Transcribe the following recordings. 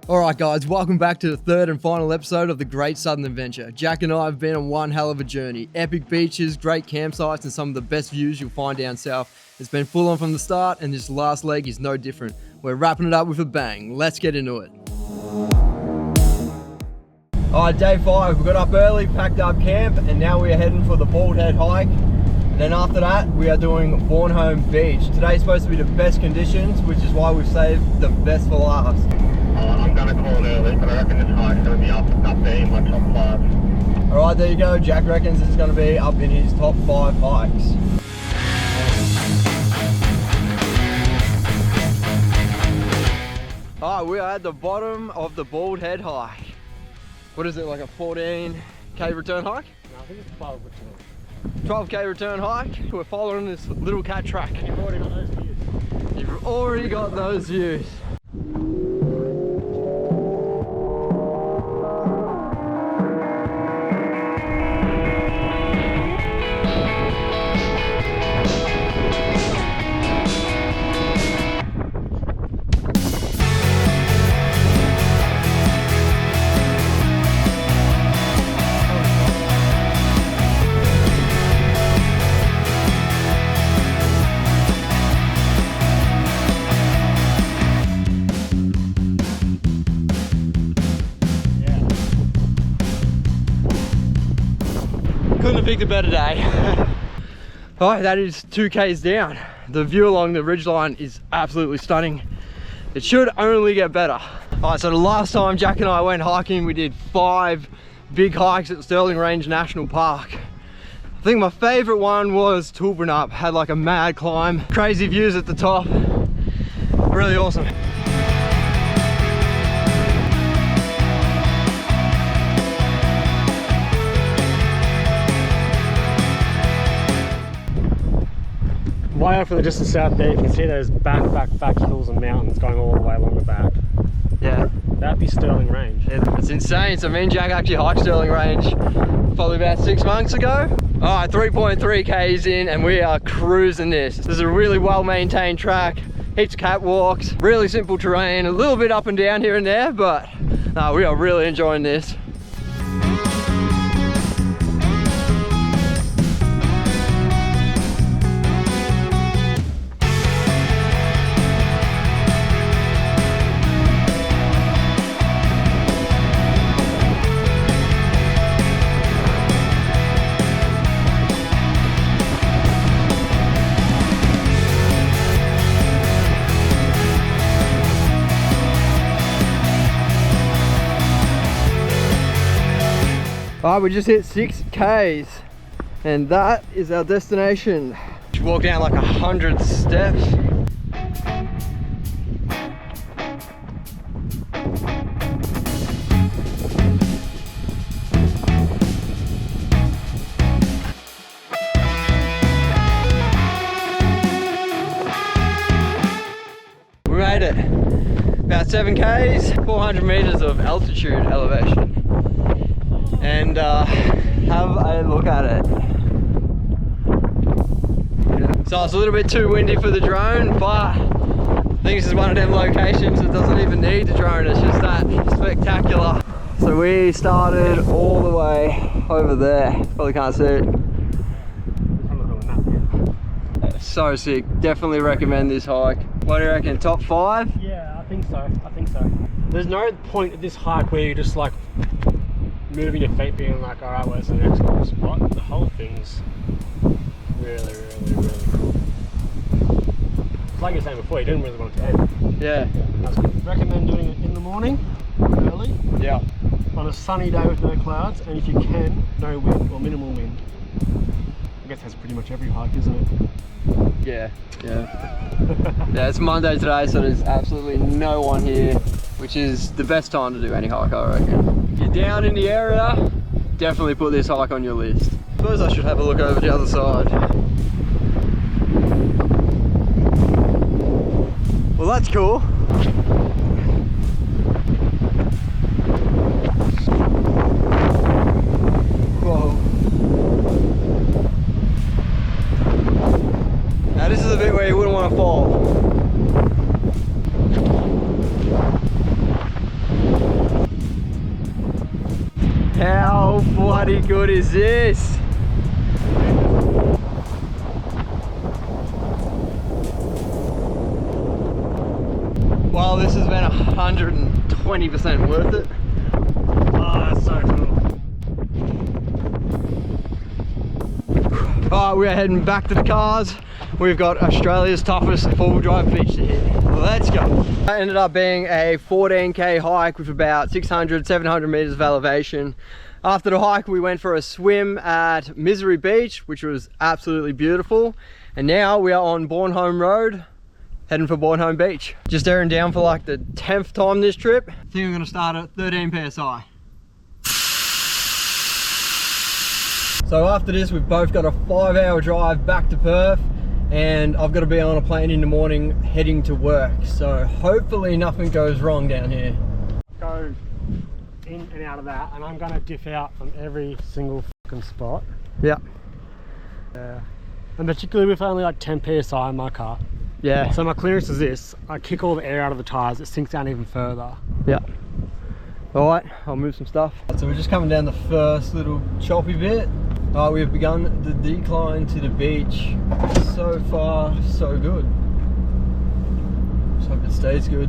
Alright guys, welcome back to the third and final episode of the Great Southern Adventure. Jack and I have been on one hell of a journey. Epic beaches, great campsites and some of the best views you'll find down south. It's been full on from the start and this last leg is no different. We're wrapping it up with a bang. Let's get into it. Alright, day 5. We got up early, packed up camp, and now we are heading for the Bald Head hike. And then after that, we are doing Bornholm Beach. Today's supposed to be the best conditions, which is why we've saved the best for last. I'm gonna call it early, but I reckon this hike's gonna be up there in my top 5. Alright, there you go. Jack reckons this is gonna be up in his top 5 hikes. Alright, we are at the bottom of the Bald Head hike. What is it, like a 14k return hike? No, I think it's 12 return. 12k return hike. We're following this little cat track. And you've already got those views. You've already got those views. Couldn't have picked a better day. Alright, that is 2k's down. The view along the ridgeline is absolutely stunning. It should only get better. Alright, so the last time Jack and I went hiking, we did 5 big hikes at Stirling Range National Park. I think my favourite one was Tulbrin. Had like a mad climb, crazy views at the top. Really awesome. Way off in the distance south there, you can see those back hills and mountains going all the way along the back. Yeah. That'd be Stirling Range. It's insane. So me and Jack actually hiked Stirling Range probably about 6 months ago. Alright, 3.3k's in and we are cruising this. This is a really well maintained track, heaps of catwalks, really simple terrain, a little bit up and down here and there, but no, we are really enjoying this. Alright, we just hit 6k's and that is our destination. We walk down like 100 steps. We made it. About 7k's, 400 meters of altitude elevation. And have a look at it. So it's a little bit too windy for the drone, but I think this is one of them locations that doesn't even need the drone, it's just that spectacular. So we started all the way over there, probably can't see it. So sick, definitely recommend this hike. What do you reckon, top 5? Yeah, I think so, There's no point at this hike where you're just like moving your feet being like, alright, where's the next cool spot? The whole thing's really cool. It's like you were saying before, you didn't really want it to end. Yeah. That's good. Recommend doing it in the morning, early. Yeah. On a sunny day with no clouds, and if you can, no wind or minimal wind. I guess that's pretty much every hike, isn't it? Yeah. Yeah, it's Monday today, so there's absolutely no one here, which is the best time to do any hike, I reckon. If you're down in the area, definitely put this hike on your list. I suppose I should have a look over the other side. Well, that's cool. Whoa. Now this is the bit where you wouldn't want to fall. How bloody good is this? Well, this has been 120% worth it. Oh, that's so cool. Alright, we're heading back to the cars. We've got Australia's toughest four-wheel drive beach to hit. Let's go. That ended up being a 14k hike with about 600, 700 meters of elevation. After the hike, we went for a swim at Mitsubishi Beach, which was absolutely beautiful. And now we are on Bornholm Road, heading for Bornholm Beach. Just airing down for like the 10th time this trip. I think we're gonna start at 13 PSI. So after this, we've both got a 5-hour drive back to Perth, and I've got to be on a plane in the morning heading to work. So hopefully nothing goes wrong down here. Go in and out of that, and I'm gonna diff out from every single fucking spot. Yeah. Yeah. And particularly with only like 10 PSI in my car. Yeah. So my clearance is this. I kick all the air out of the tires, it sinks down even further. Yeah. All right, I'll move some stuff. So we're just coming down the first little choppy bit. We've begun the decline to the beach. So far, so good. Just hope it stays good.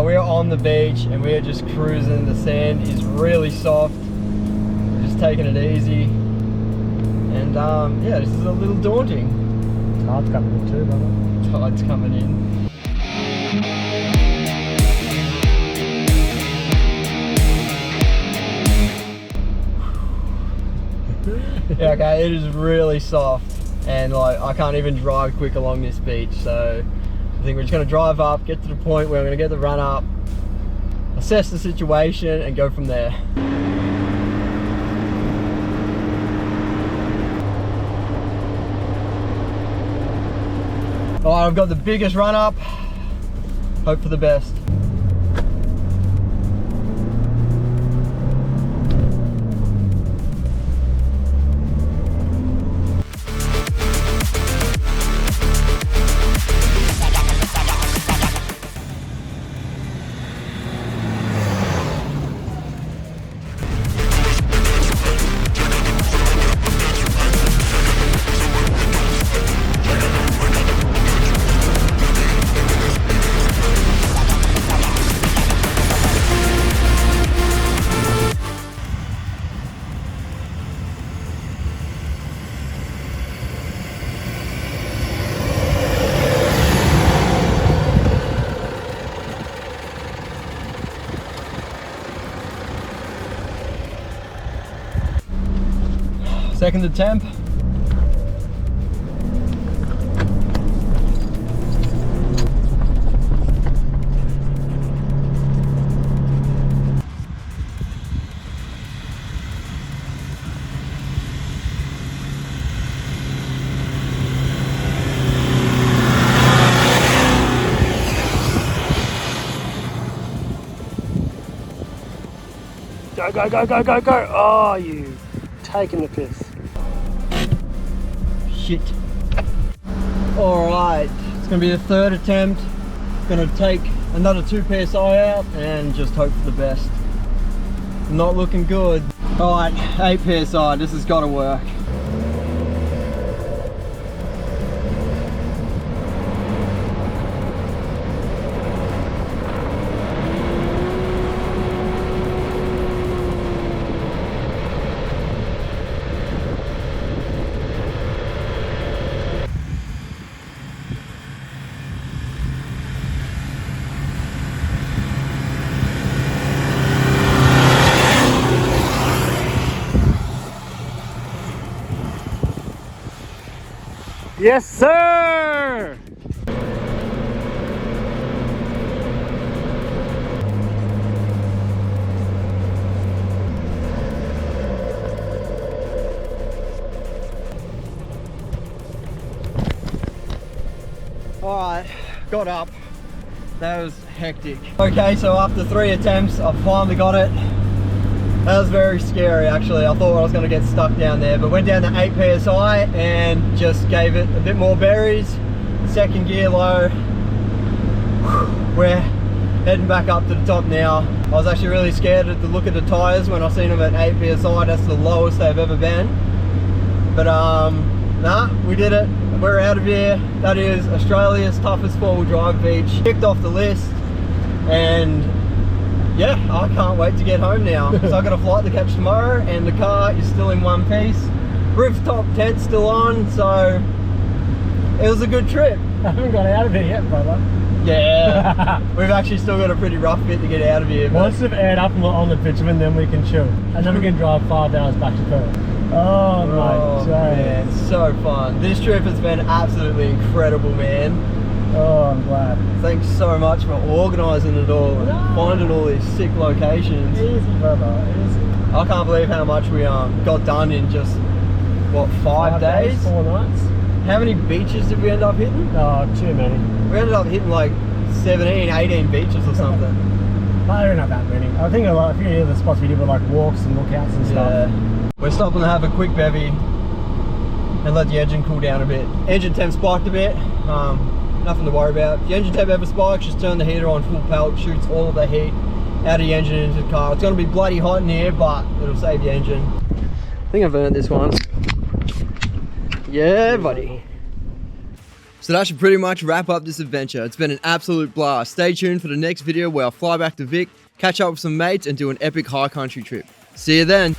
We're on the beach and we're just cruising. The sand is really soft. We're just taking it easy. And yeah, this is a little daunting. Tide's coming in too, brother. Tide's coming in. Yeah, okay, it is really soft. And like, I can't even drive quick along this beach. So I think we're just going to drive up, get to the point where we're going to get the run up, assess the situation and go from there. Alright, I've got the biggest run up, hope for the best. Second attempt. Go, go, go, go, go, go! Oh, you taking the piss. Shit. Alright, it's gonna be the third attempt. Gonna take another 2 PSI out and just hope for the best. Not looking good. Alright, 8 PSI, this has gotta work. Yes, sir! Alright, got up. That was hectic. Okay, so after 3 attempts, I finally got it. That was very scary actually. I thought I was going to get stuck down there, but went down to 8 psi and just gave it a bit more berries. Second gear low. We're heading back up to the top now. I was actually really scared to look at the tyres when I seen them at 8 psi. That's the lowest they've ever been. But nah, we did it. We're out of here. That is Australia's toughest 4-wheel drive beach. Kicked off the list, and yeah, I can't wait to get home now. So I got a flight to catch tomorrow, and the car is still in one piece. Rooftop tent still on, so it was a good trip. I haven't got out of it yet, brother. Yeah, we've actually still got a pretty rough bit to get out of here. Once we've aired up and we're on the bitumen, then we can chill. And then we can drive 5 hours back to Perth. Oh my man, so fun. This trip has been absolutely incredible, man. Oh, I'm glad. Thanks so much for organising it all and finding all these sick locations. Easy, brother, easy. I can't believe how much we got done in just, what, 5 days? 4 nights. How many beaches did we end up hitting? Oh, too many. We ended up hitting like 17, 18 beaches or something. I don't know that many. I think a few of the spots we did were like walks and lookouts and stuff. Yeah. We're stopping to have a quick bevy and let the engine cool down a bit. Engine temp spiked a bit, nothing to worry about. If the engine temp ever spikes, just turn the heater on full pelt, shoots all of the heat out of the engine into the car. It's going to be bloody hot in here, but it'll save the engine. I think I've earned this one. Yeah, buddy. So that should pretty much wrap up this adventure. It's been an absolute blast. Stay tuned for the next video where I'll fly back to Vic, catch up with some mates and do an epic high country trip. See you then.